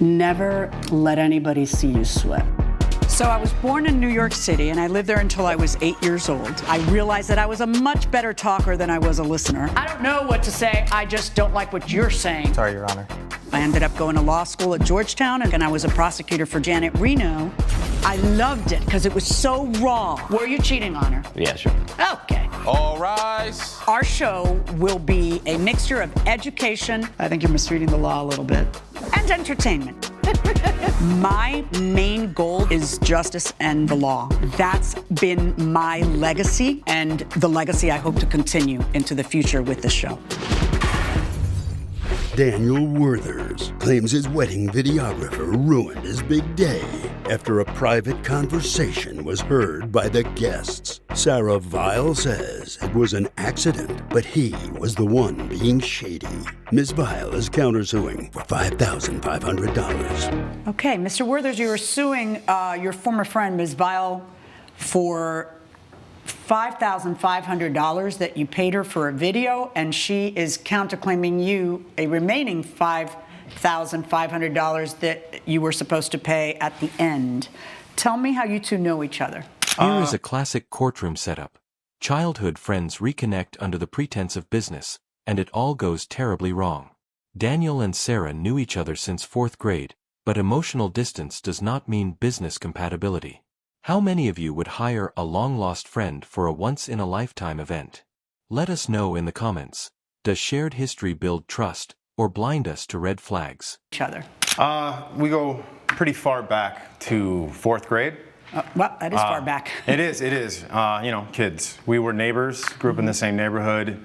Never let anybody see you sweat. So I was born in New York City, and I lived there until I was 8 years old. I realized that I was a much better talker than I was a listener. I don't know what to say, I just don't like what you're saying. Sorry, Your Honor. I ended up going to law school at Georgetown, and I was a prosecutor for Janet Reno. I loved it because it was so raw. Were you cheating on her? Yeah, sure. Okay. All rise. Our show will be a mixture of education, I think you're misreading the law a little bit, and entertainment. My main goal is justice and the law. That's been my legacy, and the legacy I hope to continue into the future with this show. Daniel Werthers claims his wedding videographer ruined his big day after a private conversation was heard by the guests. Sarah Vile says it was an accident, but he was the one being shady. Ms. Vile is countersuing for $5,500. Okay, Mr. Werthers, you are suing your former friend, Ms. Vile, for $5,500 that you paid her for a video, and she is counterclaiming you a remaining $5,500 that you were supposed to pay at the end. Tell me how you two know each other. Here is a classic courtroom setup. Childhood friends reconnect under the pretense of business, and it all goes terribly wrong. Daniel and Sarah knew each other since 4th grade, but emotional distance does not mean business compatibility. How many of you would hire a long-lost friend for a once-in-a-lifetime event? Let us know in the comments. Does shared history build trust or blind us to red flags? Each other. We go pretty far back to 4th grade. Well, that is far back. It is. You know, kids. We were neighbors, grew up in the same neighborhood,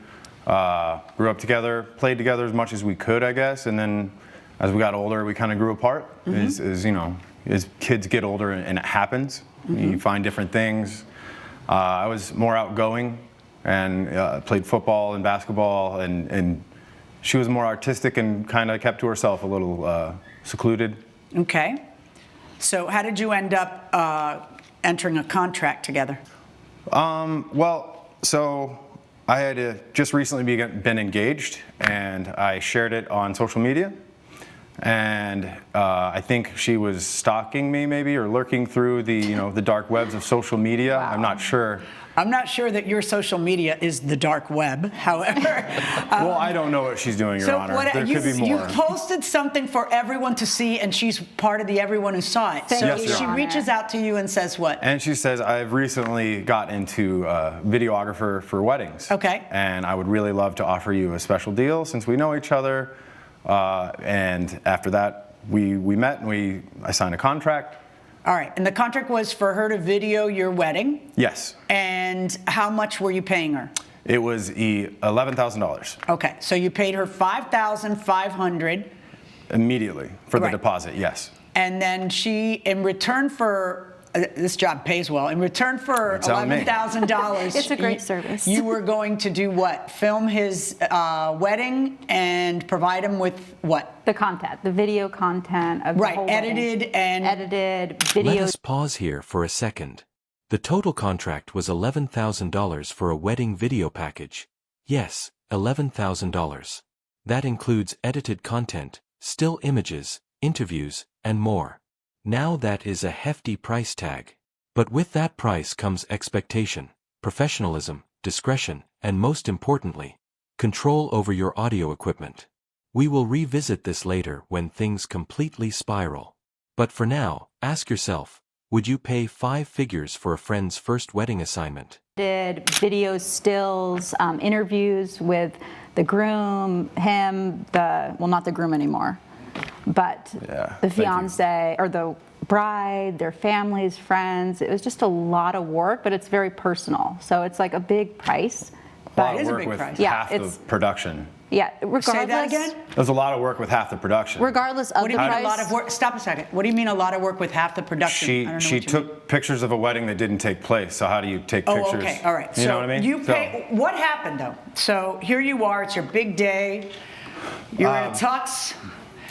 grew up together, played together as much as we could, I guess, and then as we got older, we kind of grew apart. As you know, as kids get older and it happens, you find different things. I was more outgoing and played football and basketball, and she was more artistic and kind of kept to herself, a little secluded. Okay. So how did you end up entering a contract together? Well, so I had just recently been engaged, and I shared it on social media. And I think she was stalking me, maybe, or lurking through the dark webs of social media. Wow. I'm not sure. I'm not sure that your social media is the dark web, however. Well, I don't know what she's doing, Your Honor. There could be more. You posted something for everyone to see, and she's part of the everyone who saw it. So yes, she reaches out to you and says what? And she says, I've recently got into videographer for weddings. Okay. And I would really love to offer you a special deal since we know each other. And after that, we met and I signed a contract. All right, and the contract was for her to video your wedding? Yes. And how much were you paying her? It was $11,000. Okay, so you paid her $5,500. Immediately for the deposit, yes. And then she, in return for, this job pays well, in return for $11,000. It's a great service. You were going to do what? Film his wedding and provide him with what? The content, the video content of the whole edited wedding. Edited videos. Let us pause here for a second. The total contract was $11,000 for a wedding video package. Yes, $11,000. That includes edited content, still images, interviews, and more. Now that is a hefty price tag. But with that price comes expectation, professionalism, discretion, and most importantly, control over your audio equipment. We will revisit this later when things completely spiral. But for now, ask yourself, would you pay 5 figures for a friend's first wedding assignment? Did videos, stills, interviews with the groom, him, well, not the groom anymore, but the fiance or the bride, their families, friends. It was just a lot of work, but it's very personal. So it's like a big price. But it is a big price. Yeah, half the production. Yeah, regardless. Say that again? There's a lot of work with half the production. Regardless of What do you the mean price. a lot of work? Stop a second. What do you mean a lot of work with half the production? She took pictures of a wedding that didn't take place. So how do you take pictures? Oh, okay, all right. You know what I mean? What happened though? So here you are. It's your big day. You're in a tux.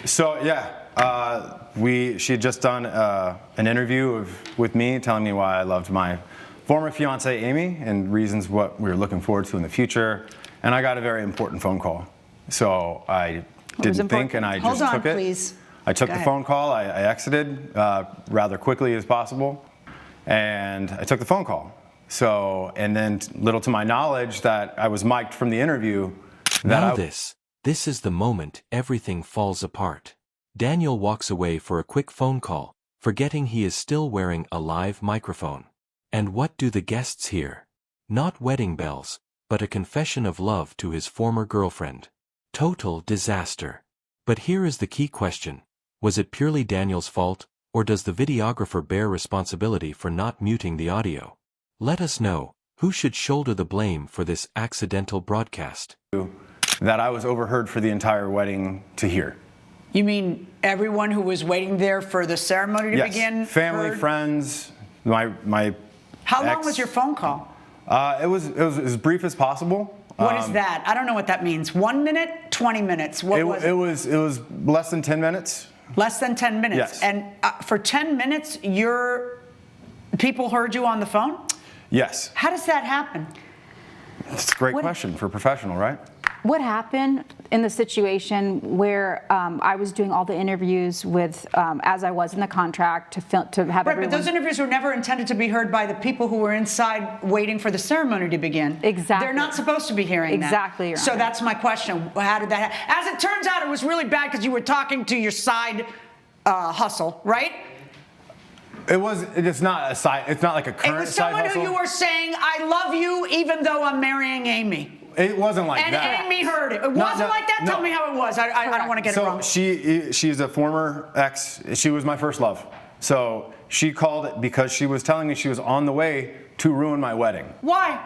So yeah, she had just done an interview with me, telling me why I loved my former fiance Amy and reasons what we were looking forward to in the future. And I got a very important phone call. So I didn't think, and I just took it. Hold on, please. I took the phone call. I exited rather quickly as possible, and I took the phone call. So, and then little to my knowledge that I was mic'd from the interview. Now this is the moment everything falls apart. Daniel walks away for a quick phone call, forgetting he is still wearing a live microphone. And what do the guests hear? Not wedding bells, but a confession of love to his former girlfriend. Total disaster. But here is the key question. Was it purely Daniel's fault, or does the videographer bear responsibility for not muting the audio? Let us know, who should shoulder the blame for this accidental broadcast? That I was overheard for the entire wedding to hear. You mean everyone who was waiting there for the ceremony to begin? Family, friends, my How long was your phone call? It was as brief as possible. What is that? I don't know what that means. 1 minute, 20 minutes. What was it? It was less than 10 minits. Less than 10 minutes. Yes. And for 10 minutes, people heard you on the phone? Yes. How does that happen? It's a great question for a professional, right? What happened in the situation where I was doing all the interviews with, as I was in the contract, to have right, everyone... but those interviews were never intended to be heard by the people who were inside waiting for the ceremony to begin. Exactly. They're not supposed to be hearing that. Exactly, Your So Honor. that's my question. How did that happen? As it turns out, it was really bad because you were talking to your side hustle, right? It's not a side. It's not like a current side It was someone hustle. who you were saying, "I love you," even though I'm marrying Amy. It wasn't like And that. Amy heard it. It wasn't like that? No. Tell me how it was. I don't want to get it wrong. So she's a former ex. She was my first love. So she called it because she was telling me she was on the way to ruin my wedding. Why?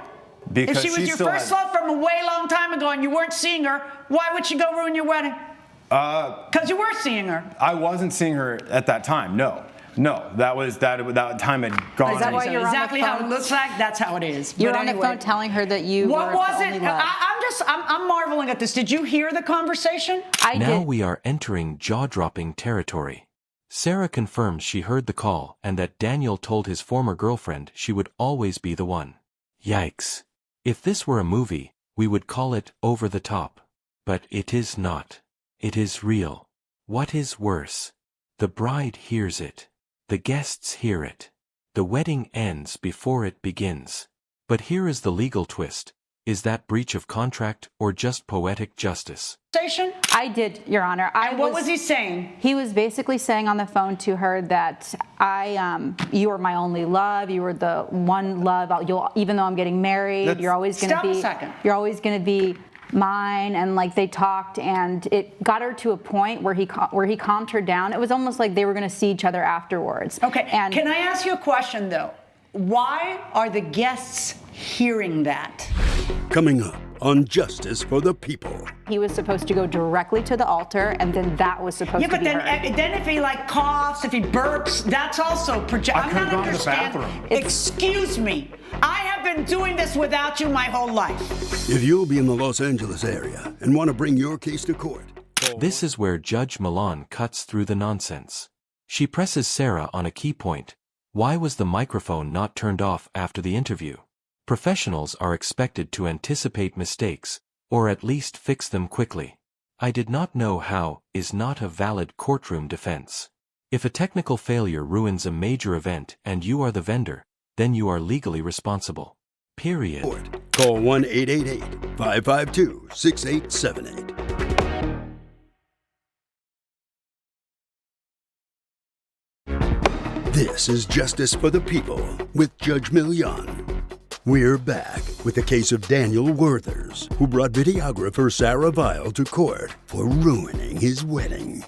Because if she was your still first love from a way long time ago and you weren't seeing her, why would she go ruin your wedding? Because you were seeing her. I wasn't seeing her at that time. No, that time had gone. Is that why you're on the exactly how it phone? looks like? That's how it is. You're But on the anyway, phone telling her that you What were was the it? only love. I'm marveling at this. Did you hear the conversation? I Now did. we are entering jaw-dropping territory. Sarah confirms she heard the call and that Daniel told his former girlfriend she would always be the one. Yikes. If this were a movie, we would call it over the top. But it is not. It is real. What is worse? The bride hears it. The guests hear it. The wedding ends before it begins. But here is the legal twist. Is that breach of contract or just poetic justice? I did, Your Honor. What was he saying? He was basically saying on the phone to her that you were my only love. You were the one love. Even though I'm getting married, you're always going to be. Stop a second. You're always going to be mine. And like they talked, and it got her to a point where he calmed her down. It was almost like they were going to see each other afterwards. Okay. And can I ask you a question though? Why are the guests hearing that? Coming up on Justice for the People. he was supposed to go directly to the altar, and then that was supposed to be Yeah, heard. but then if he like coughs, if he burps, that's also project. I I'm could've not gone to the understanding. bathroom. Excuse me. I have been doing this without you my whole life. If you'll be in the Los Angeles area and want to bring your case to court, This is where Judge Milian cuts through the nonsense. She presses Sarah on a key point. Why was the microphone not turned off after the interview? Professionals are expected to anticipate mistakes, or at least fix them quickly. I did not know how is not a valid courtroom defense. If a technical failure ruins a major event and you are the vendor, then you are legally responsible. Period. call 1-888-552-6878. This is Justice for the People with Judge Milian. We're back with the case of Daniel Werthers, who brought videographer Sarah Vile to court for ruining his wedding.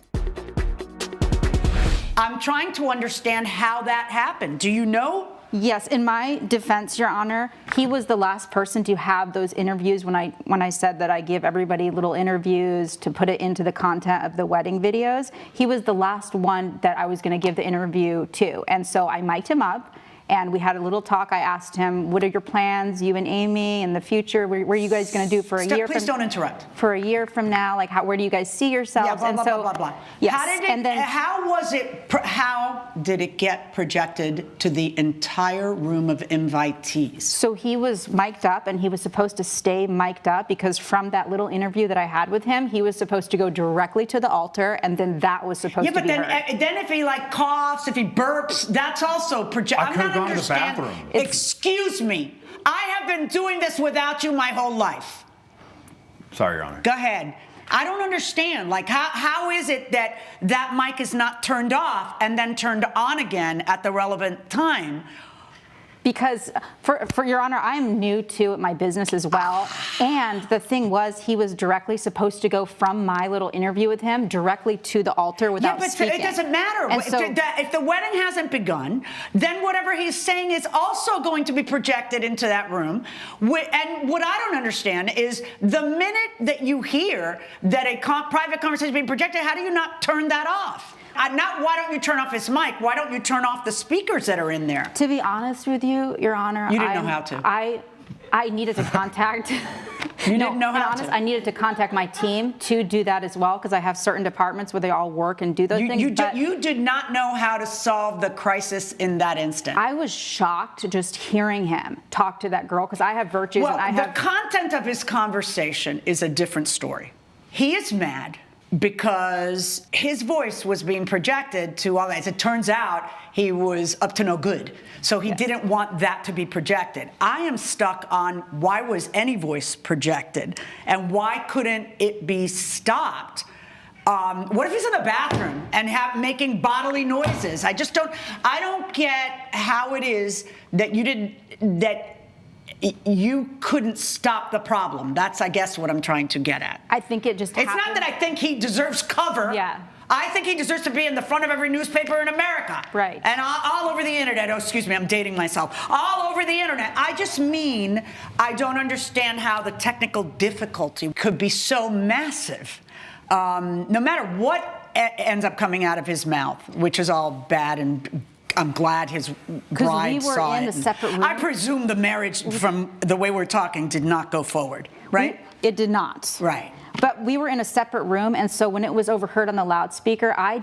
I'm trying to understand how that happened. Do you know? Yes, in my defense, Your Honor, he was the last person to have those interviews when I said that I give everybody little interviews to put it into the content of the wedding videos. He was the last one that I was going to give the interview to. And so I mic'd him up, and we had a little talk. I asked him, what are your plans, you and Amy, in the future? What are you guys going to do for a year? Please don't interrupt. For a year from now, like, where do you guys see yourselves? Yeah, blah, blah, blah, blah, blah. Yes. How did it get projected to the entire room of invitees? So he was mic'd up, and he was supposed to stay mic'd up, because from that little interview that I had with him, he was supposed to go directly to the altar, and then that was supposed to be heard. Yeah, but then if he coughs, if he burps, that's also projected. I could have gone to the bathroom. Excuse me. I have been doing this without you my whole life. Sorry, Your Honor. Go ahead. I don't understand. How is it that that mic is not turned off and then turned on again at the relevant time? Because, for Your Honor, I'm new to my business as well, and the thing was, he was directly supposed to go from my little interview with him directly to the altar without speaking. Yeah, but it doesn't matter. If the wedding hasn't begun, then whatever he's saying is also going to be projected into that room. And what I don't understand is the minute that you hear that a private conversation is being projected, how do you not turn that off? Not why don't you turn off his mic? Why don't you turn off the speakers that are in there? To be honest with you, Your Honor, you didn't know how to. I needed to contact. You didn't know how to. I needed to contact my team to do that as well, because I have certain departments where they all work and do those things. You did not know how to solve the crisis in that instant. I was shocked just hearing him talk to that girl, because I have virtues and I have. The content of his conversation is a different story. He is mad because his voice was being projected to all that. As it turns out, he was up to no good. So he didn't want that to be projected. I am stuck on why was any voice projected and why couldn't it be stopped? What if he's in the bathroom and making bodily noises? I don't get how it is that you couldn't stop the problem. That's, I guess, what I'm trying to get at. I think it just happened. It's not that I think he deserves cover. Yeah. I think he deserves to be in the front of every newspaper in America. Right. And all over the internet. Oh, excuse me, I'm dating myself. All over the internet. I just mean I don't understand how the technical difficulty could be so massive. No matter what ends up coming out of his mouth, which is all bad, and I'm glad his bride saw it. In a separate room. I presume the marriage, from the way we're talking, did not go forward, right? It did not. Right. But we were in a separate room, and so when it was overheard on the loudspeaker, I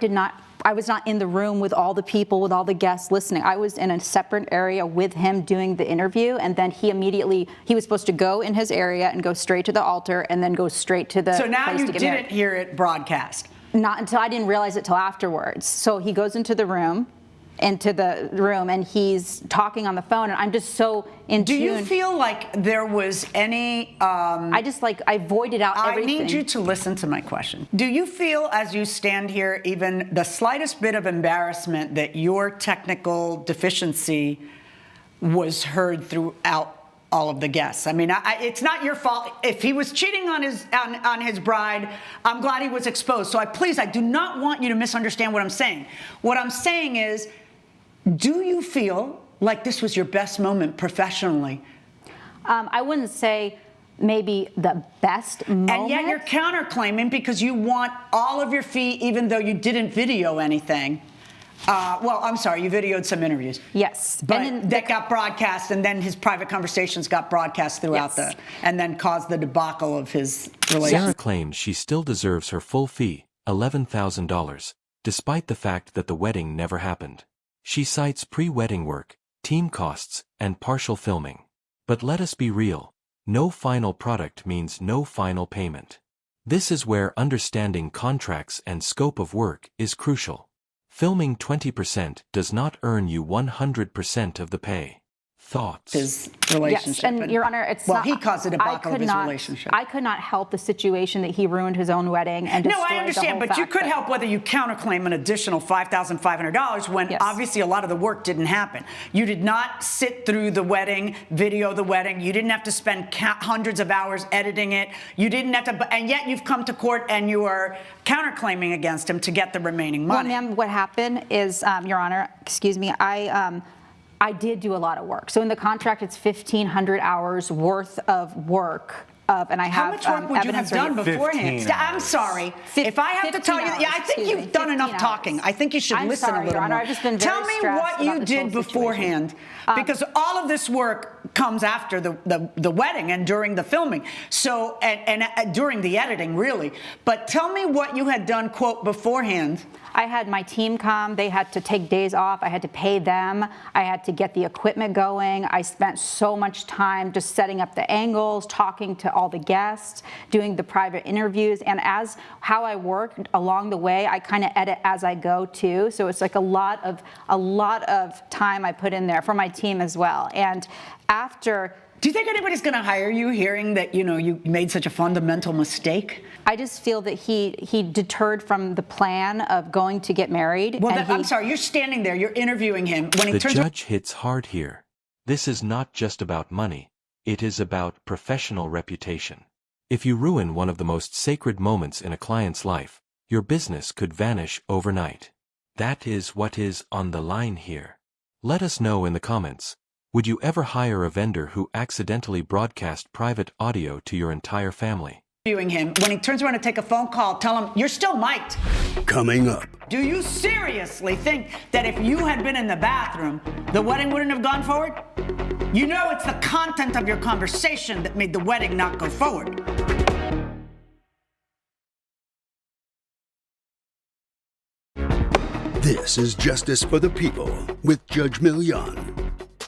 was not in the room with all the people, with all the guests listening. I was in a separate area with him doing the interview, and then he was supposed to go in his area and go straight to the altar and then go straight to the place to get married. So now you didn't hear it broadcast? Not until I didn't realize it till afterwards. So he goes into the room, and he's talking on the phone, and I'm just so in tune. Do you feel like there was any... I voided out everything. I need you to listen to my question. Do you feel, as you stand here, even the slightest bit of embarrassment that your technical deficiency was heard throughout all of the guests? I mean, it's not your fault. If he was cheating on his bride, I'm glad he was exposed. So I do not want you to misunderstand what I'm saying. What I'm saying is, do you feel like this was your best moment professionally? I wouldn't say maybe the best moment. And yet you're counterclaiming because you want all of your fee, even though you didn't video anything. Well, I'm sorry, you videoed some interviews. Yes. But that got broadcast, and then his private conversations got broadcast throughout and then caused the debacle of his relationship. Sarah claims she still deserves her full fee, $11,000, despite the fact that the wedding never happened. She cites pre-wedding work, team costs, and partial filming. But let us be real, no final product means no final payment. This is where understanding contracts and scope of work is crucial. Filming 20% does not earn you 100% of the pay. Thoughts? His relationship. Yes, and Your Honor, he caused a debacle of his relationship. I could not help the situation that he ruined his own wedding and destroyed the whole No, I understand, but you could help whether you counterclaim an additional $5,500 when obviously a lot of the work didn't happen. You did not sit through the wedding, video the wedding. You didn't have to spend hundreds of hours editing it. You didn't have to, and yet you've come to court and you are counterclaiming against him to get the remaining money. Well, ma'am, what happened is, Your Honor, excuse me, I did do a lot of work. So in the contract, it's 1,500 hours worth of work and I have How much work would you have evidence done right- beforehand? 15 I'm sorry. If I have to tell you, yeah, I think hours, you've excuse done me, enough 15 talking. I think you should I'm listen sorry, a little Your Honor, more. I've just been Tell very me stressed what you about this did whole situation. beforehand, because all of this work comes after the wedding and during the filming. So and during the editing, really. But tell me what you had done, quote, beforehand. I had my team come. They had to take days off. I had to pay them. I had to get the equipment going. I spent so much time just setting up the angles, talking to all the guests, doing the private interviews. And as how I work along the way, I kind of edit as I go too. So it's like a lot of time I put in there for my team as well. And after. Do you think anybody's going to hire you hearing that, you know, you made such a fundamental mistake? I just feel that he deterred from the plan of going to get married. Well, and I'm sorry, you're standing there, you're interviewing him. When he The turns judge hits hard here. This is not just about money. It is about professional reputation. If you ruin one of the most sacred moments in a client's life, your business could vanish overnight. That is what is on the line here. Let us know in the comments. Would you ever hire a vendor who accidentally broadcast private audio to your entire family? interviewing him, when he turns around to take a phone call, tell him, you're still mic'd. Coming up, Do you seriously think that if you had been in the bathroom, the wedding wouldn't have gone forward? You know it's the content of your conversation that made the wedding not go forward. this is Justice for the People with Judge Milian.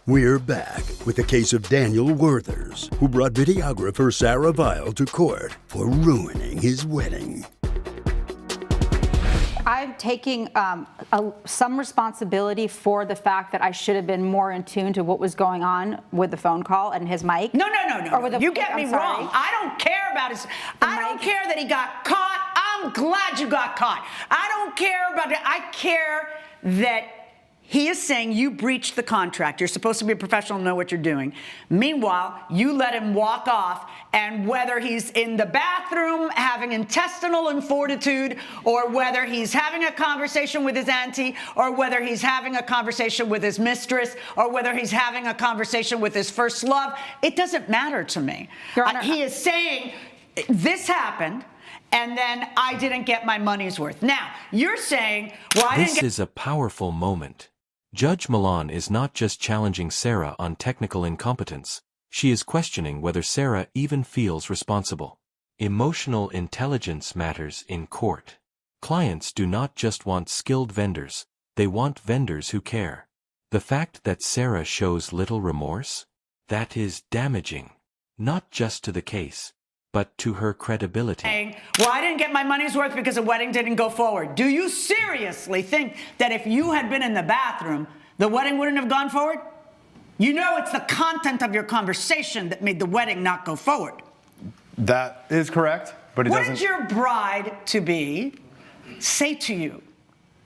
We're back with the case of Daniel Werthers, who brought videographer Sarah Vile to court for ruining his wedding. I'm taking some responsibility for the fact that I should have been more in tune to what was going on with the phone call and his mic. No. Or with the, You get me I'm sorry. wrong. I don't care about his. I don't care that he got caught. I'm glad you got caught. I don't care about it. I care that he is saying you breached the contract. You're supposed to be a professional and know what you're doing. Meanwhile, you let him walk off, and whether he's in the bathroom having intestinal infortitude, or whether he's having a conversation with his auntie, or whether he's having a conversation with his mistress, or whether he's having a conversation with his first love, it doesn't matter to me. Your Honor, He is saying this happened, and then I didn't get my money's worth. Now, you're saying, well, I didn't This get... is a powerful moment. Judge Milian is not just challenging Sarah on technical incompetence, she is questioning whether Sarah even feels responsible. Emotional intelligence matters in court. Clients do not just want skilled vendors, they want vendors who care. The fact that Sarah shows little remorse? That is damaging. Not just to the case, but to her credibility. Saying, well, I didn't get my money's worth because the wedding didn't go forward. Do you seriously think that if you had been in the bathroom, the wedding wouldn't have gone forward? You know it's the content of your conversation that made the wedding not go forward. That is correct, but it What doesn't... did your bride-to-be say to you?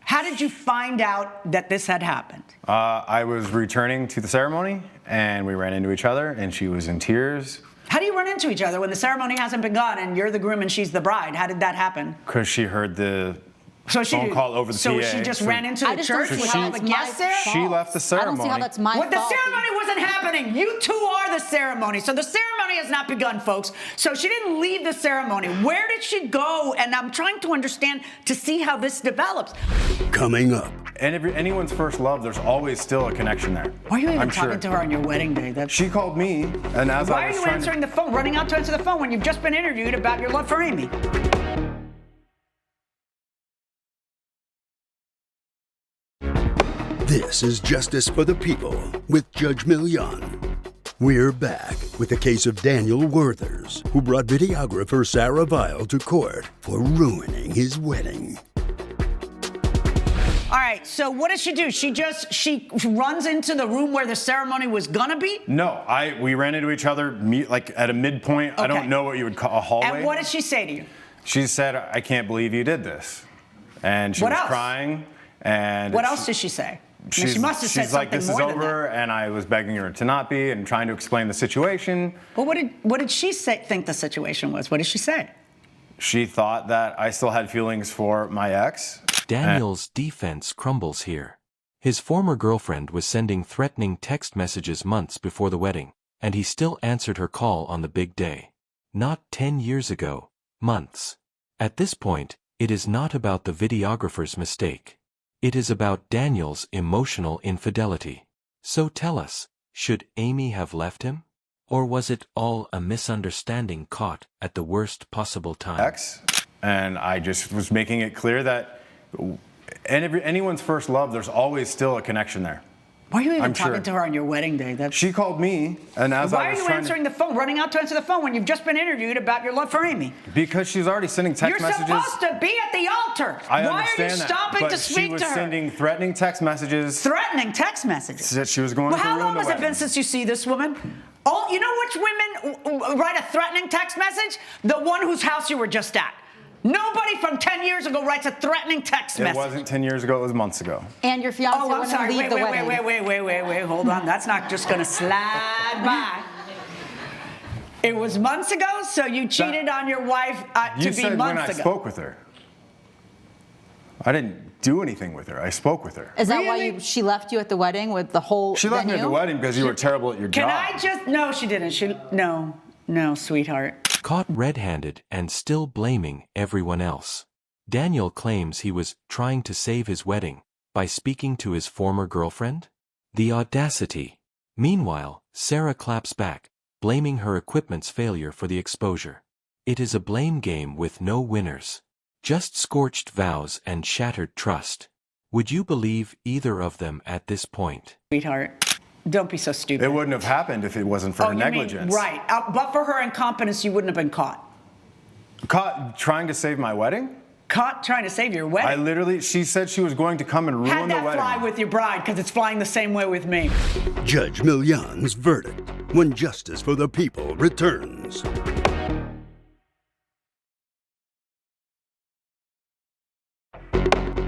How did you find out that this had happened? I was returning to the ceremony, and we ran into each other, and she was in tears. How do you run into each other when the ceremony hasn't begun and you're the groom and she's the bride? How did that happen? Because she heard the phone call over the So PA. she just So ran into I the just don't church see with how all the it's guests my there? fault. She left the I don't see how ceremony. that's my What the fault. ceremony wasn't happening. You two are the ceremony. So the ceremony has not begun, folks. So she didn't leave the ceremony. Where did she go? And I'm trying to understand to see how this develops. Coming up, And if you're anyone's first love, there's always still a connection there. Why are you even I'm talking sure. to her on your wedding day? She called me, and as Why I are was you trying answering the phone, running out to answer the phone when you've just been interviewed about your love for Amy? this is Justice for the People with Judge Milian. We're back with the case of Daniel Werthers, who brought videographer Sarah Vile to court for ruining his wedding. All right, so what does she do? She runs into the room where the ceremony was gonna be? No, we ran into each other like at a midpoint. I Okay. don't know what you would call a hallway. And what did she say to you? She said, "I can't believe you did this," and she What was else? crying. And What else did she say? I mean, she must have said she's like, something "This is more than that. over," and I was begging her to not be and trying to explain the situation. Well, what did she think the situation was? What did she say? She thought that I still had feelings for my ex. Daniel's defense crumbles here. His former girlfriend was sending threatening text messages months before the wedding, and he still answered her call on the big day. not 10 years ago, months. At this point, it is not about the videographer's mistake. It is about Daniel's emotional infidelity. So tell us, should Amy have left him? Or was it all a misunderstanding caught at the worst possible time? And I just was making it clear that anyone's first love, there's always still a connection there. Why are you even talking to her on your wedding day? She called me, and as why I was are you answering the phone, running out to answer the phone when you've just been interviewed about your love for Amy? Because she's already sending text messages. You're supposed to be at the altar. I Why understand are you that, stopping but to speak to her? she was sending threatening text messages. Threatening text messages? That she was going to ruin the wedding. How long has it been since you see this woman? Oh, you know which women write a threatening text message? The one whose house you were just at. Nobody from 10 years ago writes a threatening text message. It wasn't 10 years ago, it was months ago. And your fiancé wanted to leave the wedding. Wait, hold on. That's not just going to slide by. It was months ago, so you cheated on your wife to be months ago. You said when I spoke with her. I didn't do anything with her. I spoke with her. Is that why she left you at the wedding with the whole She left me at the wedding because you were terrible at your job. Can I just... No, she didn't. No, sweetheart. Caught red-handed and still blaming everyone else. Daniel claims he was trying to save his wedding by speaking to his former girlfriend? The audacity. Meanwhile, Sarah claps back, blaming her equipment's failure for the exposure. It is a blame game with no winners. Just scorched vows and shattered trust. Would you believe either of them at this point? Sweetheart. Don't be so stupid. It wouldn't have happened if it wasn't for her negligence. Right. But for her incompetence, you wouldn't have been caught. Caught trying to save my wedding? Caught trying to save your wedding? She said she was going to come and ruin the wedding. Had that fly with your bride, because it's flying the same way with me. Judge Milian's verdict when justice for the people returns.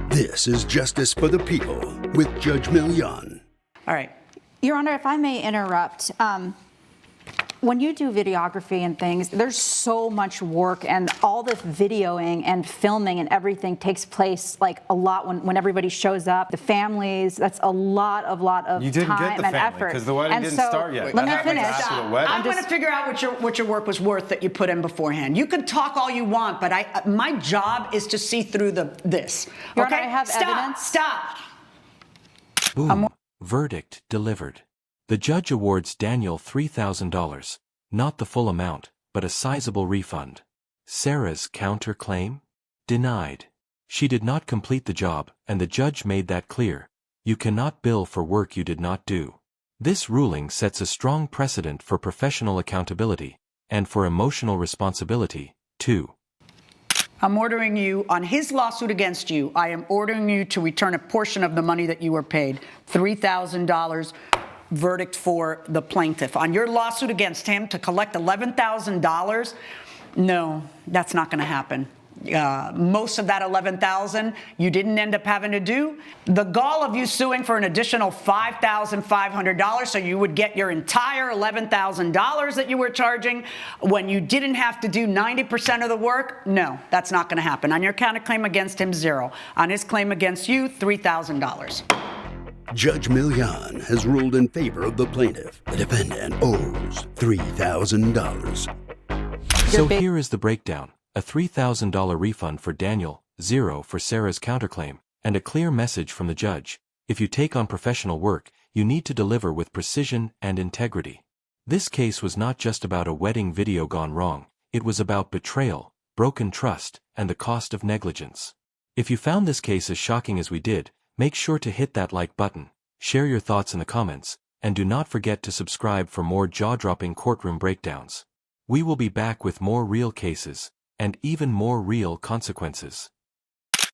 This is Justice for the People with Judge Milian. All right. Your Honor, if I may interrupt, when you do videography and things, there's so much work, and all this videoing and filming and everything takes place like a lot when everybody shows up. The families, that's a lot of You didn't time get the and family, effort. because the wedding didn't start yet. Let me finish. I'm going to figure out what your work was worth that you put in beforehand. You can talk all you want, but my job is to see through this. Your Okay? Honor, I have evidence. Stop. Boom. Verdict delivered. The judge awards Daniel $3,000, not the full amount, but a sizable refund. Sarah's counterclaim? Denied. She did not complete the job, and the judge made that clear. You cannot bill for work you did not do. This ruling sets a strong precedent for professional accountability, and for emotional responsibility, too. I'm ordering you, on his lawsuit against you, I am ordering you to return a portion of the money that you were paid, $3,000. Verdict for the plaintiff. On your lawsuit against him to collect $11,000, no, that's not going to happen. Most of that $11,000 you didn't end up having to do. The gall of you suing for an additional $5,500, so you would get your entire $11,000 that you were charging when you didn't have to do 90% of the work. No, that's not going to happen. On your counterclaim against him, $0. On his claim against you, $3,000. Judge Milian has ruled in favor of the plaintiff. The defendant owes $3,000. So here is the breakdown. A $3,000 refund for Daniel, $0 for Sarah's counterclaim, and a clear message from the judge. If you take on professional work, you need to deliver with precision and integrity. This case was not just about a wedding video gone wrong. It was about betrayal, broken trust, and the cost of negligence. If you found this case as shocking as we did, make sure to hit that like button, share your thoughts in the comments, and do not forget to subscribe for more jaw-dropping courtroom breakdowns. We will be back with more real cases, and even more real consequences.